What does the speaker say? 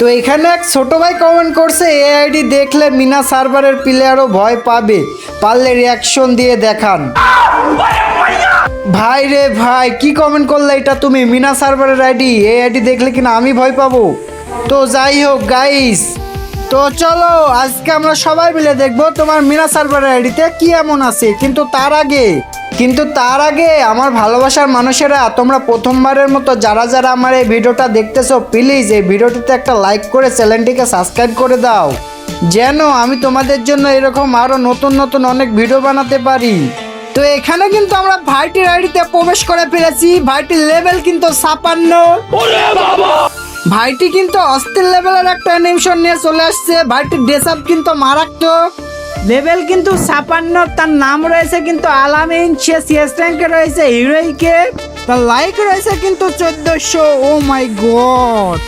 তো এখানে এক ছোট ভাই কমেন্ট করছে, এই আইডি দেখলে মিনা সার্ভারের প্লেয়ারও ভয় পাবে, পারলে রিয়াকশন দিয়ে দেখান। ভাই রে ভাই, কি কমেন্ট করলে এটা তুমি? মিনা সার্ভারের আইডি, এই আইডি দেখলে কিনা আমি ভয় পাবো? তো যাই হোক গাইস, তো চলো আজকে আমরা সবাই মিলে দেখবো তোমার মিনা সার্ভারের আইডিতে কি এমন আছে। কিন্তু তার আগে আমার ভালোবাসার মানুষেরা, তোমরা প্রথমবারের মতো যারা যারা আমার এই ভিডিওটা দেখতেছো, প্লিজ এই ভিডিওটিতে একটা লাইক করে চ্যানেলটিকে সাবস্ক্রাইব করে দাও, যেন আমি তোমাদের জন্য এরকম আরো নতুন নতুন অনেক ভিডিও বানাতে পারি। তো এখানে কিন্তু আমরা ভাইটির আইডিতে প্রবেশ করে ফেলেছি। ভাইটির লেভেল কিন্তু 56। ভাইটি কিন্তু অস্থির লেভেলের একটা অ্যানিমেশন নিয়ে চলে আসছে। ভাইটির ড্রেস আপ কিন্তু মারাত্মক, লেভেল কিন্তু 56। তার নাম রয়েছে কিন্তু আলামিন, সে সিএস র্যাঙ্কে রয়েছে হিরোইকে, তার লাইক রয়েছে কিন্তু 1400। ও মাই গড।